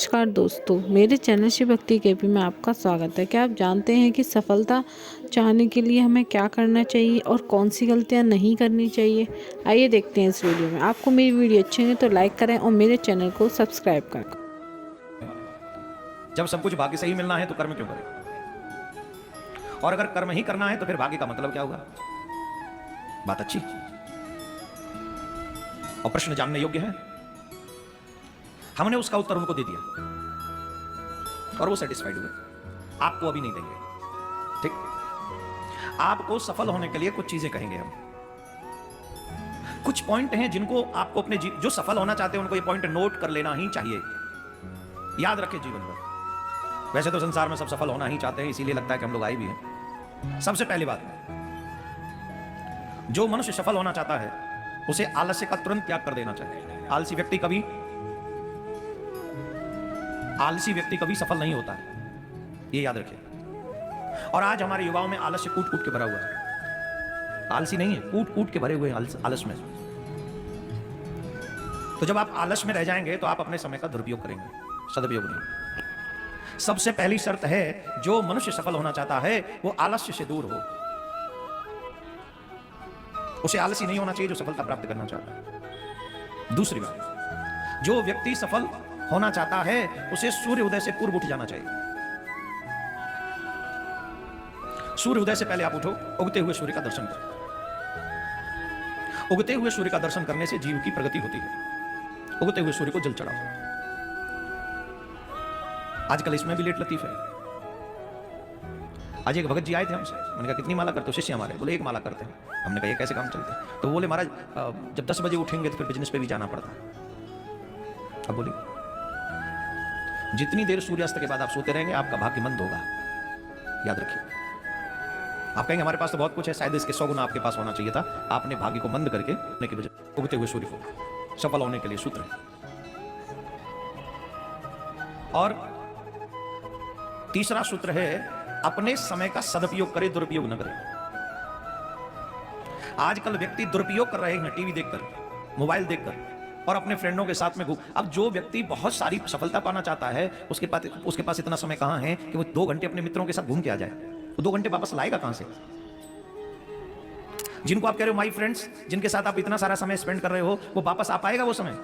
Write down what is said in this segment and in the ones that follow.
नमस्कार दोस्तों, मेरे चैनल शिव भक्ति केपी में आपका स्वागत है। क्या आप जानते हैं कि सफलता चाहने के लिए हमें क्या करना चाहिए और कौन सी गलतियां नहीं करनी चाहिए? आइए देखते हैं इस वीडियो में। आपको मेरी वीडियो अच्छी लगे तो लाइक करें और मेरे चैनल को सब्सक्राइब करें। जब सब कुछ भाग्य से ही मिलना है तो कर्म क्यों करें? और अगर कर्म ही करना है तो फिर भाग्य का मतलब क्या होगा? बात अच्छी और प्रश्न जानने योग्य है। हमने उसका उत्तर उनको दे दिया और वो सेटिस्फाइड हुए। आपको अभी नहीं देंगे, ठीक? आपको सफल होने के लिए कुछ चीजें कहेंगे हम। कुछ पॉइंट हैं जिनको आपको अपने जो सफल होना चाहते हैं उनको ये पॉइंट नोट कर लेना ही चाहिए, याद रखें जीवन भर। वैसे तो संसार में सब सफल होना ही चाहते हैं, इसीलिए लगता है कि हम लोग आए भी हैं। सबसे पहली बात, जो मनुष्य सफल होना चाहता है उसे आलस्य का तुरंत त्याग कर देना चाहिए। आलसी व्यक्ति कभी सफल नहीं होता है, ये याद रखिए। और आज हमारे युवाओं में आलस्य कूट कूट के भरा हुआ है। आलसी नहीं है, कूट कूट के भरे हुए हैं आलस में। तो जब आप आलस में रह जाएंगे तो आप अपने समय का दुरुपयोग करेंगे, सदुपयोग नहीं। सबसे पहली शर्त है, जो मनुष्य सफल होना चाहता है वो आलस्य से दूर हो। उसे आलसी नहीं होना चाहिए जो सफलता प्राप्त करना चाहता है। दूसरी बात, जो व्यक्ति सफल होना चाहता है उसे सूर्य उदय से पूर्व उठ जाना चाहिए। सूर्य उदय से पहले आप उठो, उगते हुए सूर्य का दर्शन करो। उगते हुए सूर्य का दर्शन करने से जीव की प्रगति होती है। उगते हुए सूर्य को जल चढ़ाओ। आजकल इसमें भी लेट लतीफ है। आज एक भगत जी आए थे हमसे, मैंने कहा कितनी माला करते हो? शिष्य हमारे बोले एक माला करते हैं। हमने कहा ये कैसे काम चलते हैं? तो बोले महाराज जब 10 बजे उठेंगे तो फिर बिजनेस पे भी जाना पड़ता है। अब बोली जितनी देर सूर्यास्त के बाद आप सोते रहेंगे आपका भाग्य मंद होगा, याद रखिए। आप कहेंगे हमारे पास तो बहुत कुछ है, शायद इसके 100 गुना आपके पास होना चाहिए था। आपने भाग्य को मंद करके अपने की वजह उगते हुए सूर्य को सफल होने के लिए सूत्र है। और तीसरा सूत्र है, अपने समय का सदुपयोग करे, दुरुपयोग न करे। आजकल व्यक्ति दुरुपयोग कर रहे हैं टीवी देखकर, मोबाइल देखकर और अपने फ्रेंडों के साथ में घूम। अब जो व्यक्ति बहुत सारी सफलता पाना चाहता है उसके पास इतना समय कहां है कि वो 2 घंटे अपने मित्रों के साथ घूम के आ जाए। वो 2 घंटे वापस लाएगा कहां से? जिनको आप कह रहे हो माई फ्रेंड्स, जिनके साथ आप इतना सारा समय स्पेंड कर रहे हो, वो वापस आ पाएगा वो समय?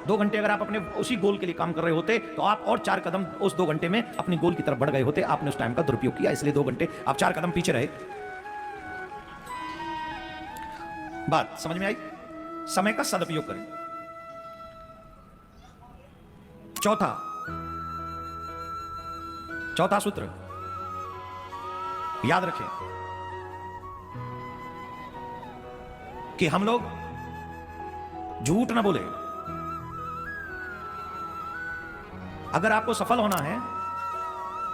2 घंटे अगर आप अपने उसी गोल के लिए काम कर रहे होते तो आप और 4 कदम उस 2 घंटे में अपनी गोल की तरफ बढ़ गए होते। आपने उस टाइम का दुरुपयोग किया, इसलिए 2 घंटे आप 4 कदम पीछे रहे। बात समझ में आई? समय का सदुपयोग करें। चौथा सूत्र याद रखें कि हम लोग झूठ ना बोले। अगर आपको सफल होना है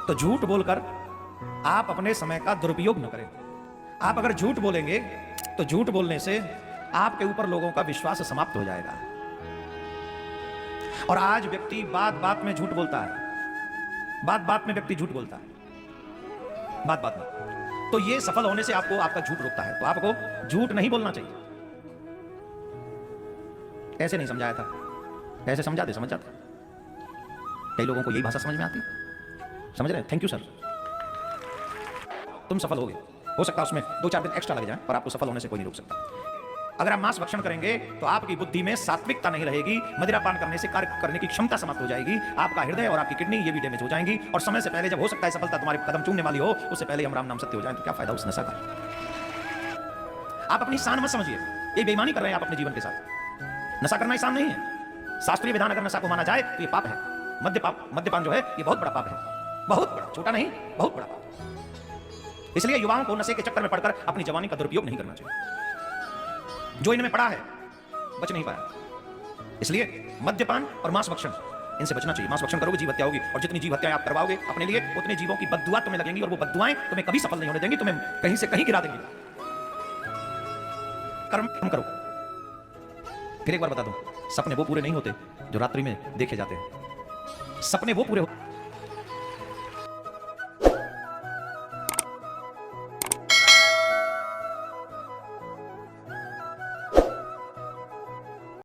तो झूठ बोलकर आप अपने समय का दुरुपयोग न करें। आप अगर झूठ बोलेंगे तो झूठ बोलने से आपके ऊपर लोगों का विश्वास समाप्त हो जाएगा। और आज व्यक्ति बात बात में झूठ बोलता है, बात बात में व्यक्ति झूठ बोलता है, बात बात में। तो ये सफल होने से आपको आपका झूठ रोकता है। तो आपको झूठ नहीं बोलना चाहिए। ऐसे नहीं समझाया था, ऐसे समझा जाते। कई लोगों को यही भाषा समझ में आती है, समझ रहे हैं? Thank you sir. तुम सफल हो सकता है उसमें 2-4 दिन एक्स्ट्रा लग जाए और आपको सफल होने से कोई नहीं रोक सकता। अगर आप मांस भक्षण करेंगे तो आपकी बुद्धि में सात्विकता नहीं रहेगी। मदिरापान करने से कार्य करने की क्षमता समाप्त हो जाएगी। आपका हृदय और आपकी किडनी ये भी डैमेज हो जाएंगी। और समय से पहले, जब हो सकता है सफलता तुम्हारे कदम चूमने वाली हो, उससे पहले हम राम नाम सत्य हो जाए तो क्या फायदा उस नशा का? आप अपनी शान मत समझिए, ये बेईमानी कर रहे हैं आप अपने जीवन के साथ। नशा करना शान नहीं है। शास्त्रीय विधान अगर नशा को माना जाए तो ये पाप है। मद्यपान जो है ये बहुत बड़ा पाप है, बहुत बड़ा, छोटा नहीं, बहुत बड़ा पाप। इसलिए युवाओं को नशे के चक्कर में पड़कर अपनी जवानी का दुरुपयोग नहीं करना चाहिए। जो इनमें पड़ा है बच नहीं पाया। इसलिए मद्यपान और मांस भक्षण, इनसे बचना चाहिए। मांस भक्षण करोगे जीव हत्या होगी, और जितनी जीव हत्याएं आप करवाओगे अपने लिए, उतने जीवों की बद्दुआ तुम्हें लगेंगी, और वो बद्दुआएं तुम्हें कभी सफल नहीं होने देंगी, तुम्हें कहीं से कहीं गिरा देंगी। कर्म करो। फिर एक बार बता दूं, सपने वो पूरे नहीं होते जो रात्रि में देखे जाते हैं। सपने वो पूरे